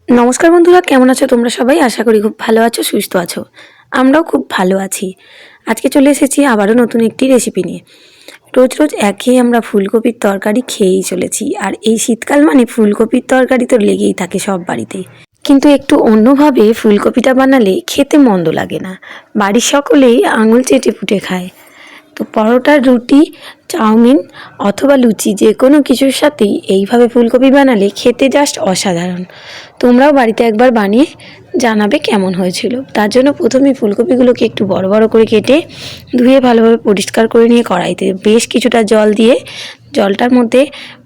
নমস্কার বন্ধুরা, কেমন আছো তোমরা সবাই? আশা করি খুব ভালো আছো, সুস্থ আছো। আমরাও খুব ভালো আছি। আজকে চলে এসেছি আবারও নতুন একটি রেসিপি নিয়ে। রোজ রোজ একঘেয়ে আমরা ফুলকপির তরকারি খেয়েই চলেছি, আর এই শীতকাল মানে ফুলকপির তরকারি তো লেগেই থাকে সব বাড়িতেই। কিন্তু একটু অন্যভাবে ফুলকপিটা বানালে খেতে মন্দ লাগে না, বাড়ির সকলেই আঙুল চেটে পুটে খায়। তো পরোটা, রুটি, চাউমিন অথবা লুচি যে কোনো কিছুর সাথেই এইভাবে ফুলকপি বানালে খেতে জাস্ট অসাধারণ। তোমরাও বাড়িতে একবার বানিয়ে জানাবে কেমন হয়েছিল। তার জন্য প্রথমে ফুলকপিগুলোকে একটু বড় বড় করে কেটে ধুয়ে ভালোভাবে পরিষ্কার করে নিয়ে কড়াইতে বেশ কিছুটা জল দিয়ে, জলটার মধ্যে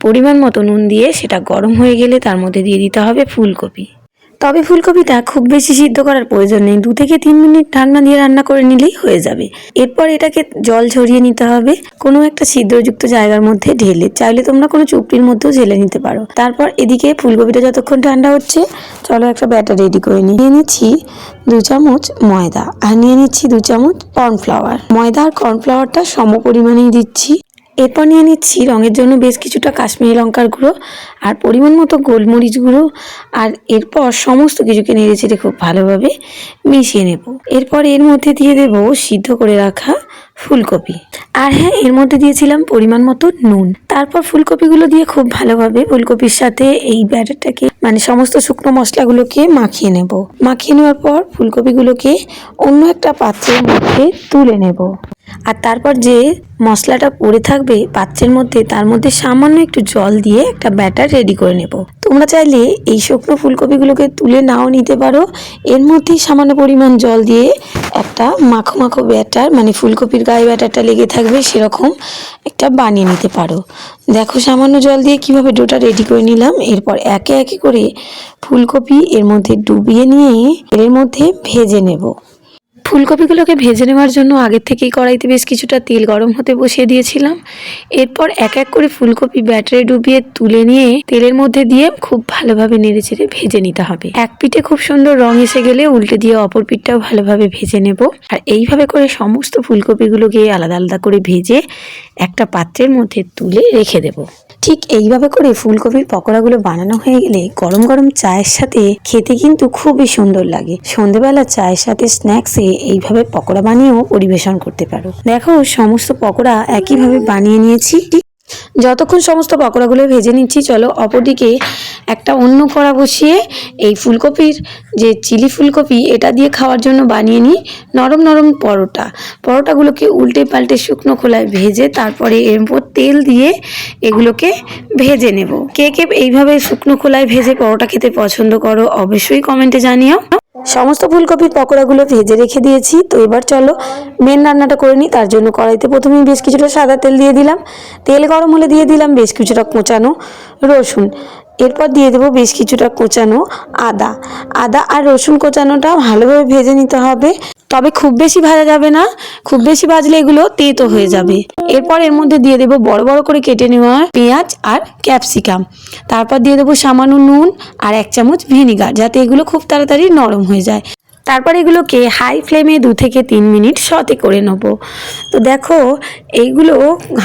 পরিমাণ মতো নুন দিয়ে সেটা গরম হয়ে গেলে তার মধ্যে দিয়ে দিতে হবে ফুলকপি। তবে ফুলকপিটা খুব বেশি সিদ্ধ করার প্রয়োজন নেই, 2 থেকে 3 মিনিট ঢাকনা দিয়ে রান্না করে নিলেই হয়ে যাবে। এরপর এটাকে জল ঝরিয়ে নিতে হবে কোনো একটা ছিদ্রযুক্ত জায়গার মধ্যে ঢেলে, চাইলে তোমরা কোনো চুপড়ির মধ্যেও ঢেলে নিতে পারো। তারপর এদিকে ফুলকপিটা যতক্ষণ ঠান্ডা হচ্ছে, চলো একটা ব্যাটার রেডি করে নিয়ে নিচ্ছি 2 চামচ ময়দা, আর নিয়ে নিচ্ছি 2 চামচ কর্নফ্লাওয়ার। ময়দা আর কর্নফ্লাওয়ারটা সম পরিমাণেই দিচ্ছি। এরপর নিয়ে নিচ্ছি রঙের জন্য বেশ কিছুটা কাশ্মীরি লঙ্কার গুঁড়ো আর পরিমাণ মতো গোলমরিচ গুঁড়ো। আর এরপর সমস্ত কিছুকে নেড়ে চেড়ে খুব ভালোভাবে মিশিয়ে নেব। এরপর এর মধ্যে দিয়ে দেব সিদ্ধ করে রাখা ফুলকপি, আর হ্যাঁ, এর মধ্যে দিয়েছিলাম পরিমাণ মতো নুন। তারপর ফুলকপিগুলো দিয়ে খুব ভালোভাবে ফুলকপির সাথে এই ব্যাটারটাকে মানে সমস্ত শুকনো মশলাগুলোকে মাখিয়ে নেব। মাখিয়ে নেওয়ার পর ফুলকপিগুলোকে অন্য একটা পাত্রের মধ্যে তুলে নেব। আর তারপর যে মশলাটা পড়ে থাকবে পাত্রের মধ্যে, তার মধ্যে সামান্য একটু জল দিয়ে একটা ব্যাটার রেডি করে নেব। তোমরা চাইলে এই শুকনো ফুলকপিগুলোকে তুলে নাও নিতে পারো, এর মধ্যেই সামান্য পরিমাণ জল দিয়ে একটা মাখো মাখো ব্যাটার, মানে ফুলকপির গায়ে ব্যাটারটা লেগে থাকবে সেরকম একটা বানিয়ে নিতে পারো। দেখো সামান্য জল দিয়ে কিভাবে ডোটা রেডি করে নিলাম। এরপর একে একে করে ফুলকপি এর মধ্যে ডুবিয়ে নিয়ে এর মধ্যে ভেজে নেব। ফুলকপিগুলোকে ভেজে নেওয়ার জন্য আগের থেকেই কড়াইতে বেশ কিছুটা তেল গরম হতে বসিয়ে দিয়েছিলাম। এরপর এক এক করে ফুলকপি ব্যাটারে ডুবিয়ে তুলে নিয়ে তেলের মধ্যে দিয়ে খুব ভালোভাবে নেড়েচেড়ে ভেজে নিতে হবে। এক পিঠে খুব সুন্দর রং এসে গেলে উল্টে দিয়ে অপর পিঠটাও ভালোভাবে ভেজে নেব। আর এইভাবে করে সমস্ত ফুলকপিগুলোকে আলাদা আলাদা করে ভেজে একটা পাত্রের মধ্যে তুলে রেখে দেব। ঠিক এইভাবে করে ফুলকপির পকোড়াগুলো বানানো হয়ে গেলে গরম গরম চায়ের সাথে খেতে কিন্তু খুবই সুন্দর লাগে। সন্ধ্যেবেলা চায়ের সাথে স্ন্যাক্সে এইভাবে পকোড়া বানিয়েও পরিবেশন করতে পারো। দেখো সমস্ত পকোড়া একইভাবে বানিয়ে নিয়েছি। যতক্ষণ সমস্ত পকোড়াগুলো ভেজে নিচ্ছি, চলো অপরদিকে একটা অন্য কড়া বসিয়ে এই ফুলকপির যে চিলি ফুলকপি এটা দিয়ে খাওয়ার জন্য বানিয়ে নিই নরম নরম পরোটাগুলোকে উল্টে পাল্টে শুকনো খোলায় ভেজে তারপরে এর উপর তেল দিয়ে এগুলোকে ভেজে নেব। কে কে এইভাবে শুকনো খোলায় ভেজে পরোটা খেতে পছন্দ করো অবশ্যই কমেন্টে জানিও। সমস্ত ফুলকপির পকোড়াগুলো ভেজে রেখে দিয়েছি। তো এবার চলো মেন রান্নাটা করে নিই। তার জন্য কড়াইতে প্রথমেই বেশ কিছুটা সাদা তেল দিয়ে দিলাম। তেল গরম হলে দিয়ে দিলাম বেশ কিছুটা কোঁচানো রসুন। এরপর দিয়ে দেবো বেশ কিছুটা কোঁচানো আদা আর রসুন কোঁচানোটা ভালোভাবে ভেজে নিতে হবে। তবে খুব বেশি ভাজা যাবে না, খুব বেশি ভাজলে এগুলো তেতো হয়ে যাবে। এরপর এর মধ্যে দিয়ে দেবো বড় বড় করে কেটে নেওয়া পেঁয়াজ আর ক্যাপসিকাম। তারপর দিয়ে দেবো সামান্য নুন আর 1 চামচ ভিনিগার, যাতে এগুলো খুব তাড়াতাড়ি নরম হয়ে যায়। তারপর এগুলোকে হাই ফ্লেমে 2 থেকে 3 মিনিট সতে করে নেব। তো দেখো এইগুলো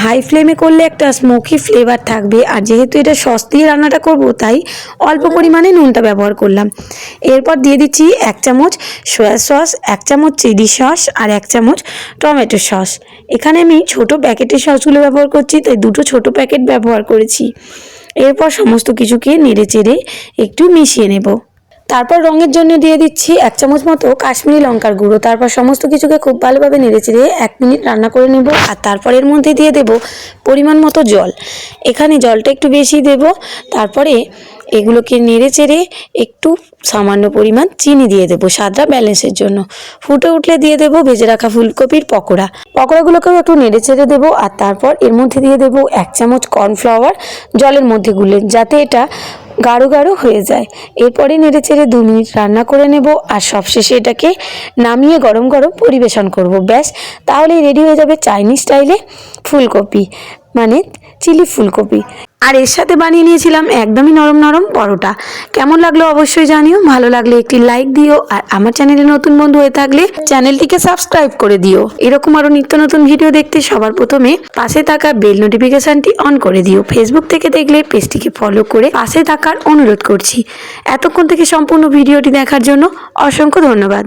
হাই ফ্লেমে করলে একটা স্মোকি ফ্লেভার থাকবে, আর যেহেতু এটা সস দিয়ে রান্নাটা করব তাই অল্প পরিমাণে নুনটা ব্যবহার করলাম। এরপর দিয়ে দিচ্ছি 1 চামচ সয়া সস, 1 চামচ চিলি সস আর 1 চামচ টমেটো সস। এখানে আমি ছোট প্যাকেটের সসগুলো ব্যবহার করছি, তাই 2টো ছোট প্যাকেট ব্যবহার করেছি। এরপর সমস্ত কিছুকে নেড়ে চেড়ে একটু মিশিয়ে নেব। তারপর রঙের জন্য দিয়ে দিচ্ছি 1 চামচ মতো কাশ্মীরি লঙ্কার গুঁড়ো। তারপর সমস্ত কিছুকে খুব ভালোভাবে নেড়েচেড়ে 1 মিনিট রান্না করে নেব। আর তারপর এর মধ্যে দিয়ে দেব পরিমাণ মতো জল। এখানে জলটা একটু বেশি দেব। তারপরে এগুলোকে নেড়েচেড়ে একটু সামান্য পরিমাণ চিনি দিয়ে দেবো স্বাদটা ব্যালেন্সের জন্য। ফুটে উঠলে দিয়ে দেবো ভেজে রাখা ফুলকপির পকোড়াগুলোকেও একটু নেড়েচেড়ে দেবো। আর তারপর এর মধ্যে দিয়ে দেবো 1 চামচ কর্নফ্লাওয়ার জলের মধ্যে গুলে, যাতে এটা গাঢ় গাঢ় হয়ে যায়। এরপরে নেড়েচেড়ে 2 মিনিট রান্না করে নেব। আর সবশেষে এটাকে নামিয়ে গরম গরম পরিবেশন করব। ব্যাস, তাহলেই রেডি হয়ে যাবে চাইনিজ স্টাইলে ফুলকপি, মানে চিলি ফুলকপি। আর এর সাথে বানিয়ে নিয়েছিলাম একদমই নরম নরম পরোটা। কেমন লাগলো অবশ্যই জানিও, ভালো লাগলে একটি লাইক দিও, আর আমার চ্যানেলে নতুন বন্ধু হয়ে থাকলে চ্যানেলটিকে সাবস্ক্রাইব করে দিও। এরকম আরো নিত্য নতুন ভিডিও দেখতে সবার প্রথমে পাশে থাকা বেল নোটিফিকেশনটি অন করে দিও। ফেসবুক থেকে দেখলে পেজটিকে ফলো করে পাশে থাকার অনুরোধ করছি। এতক্ষণ থেকে সম্পূর্ণ ভিডিওটি দেখার জন্য অসংখ্য ধন্যবাদ।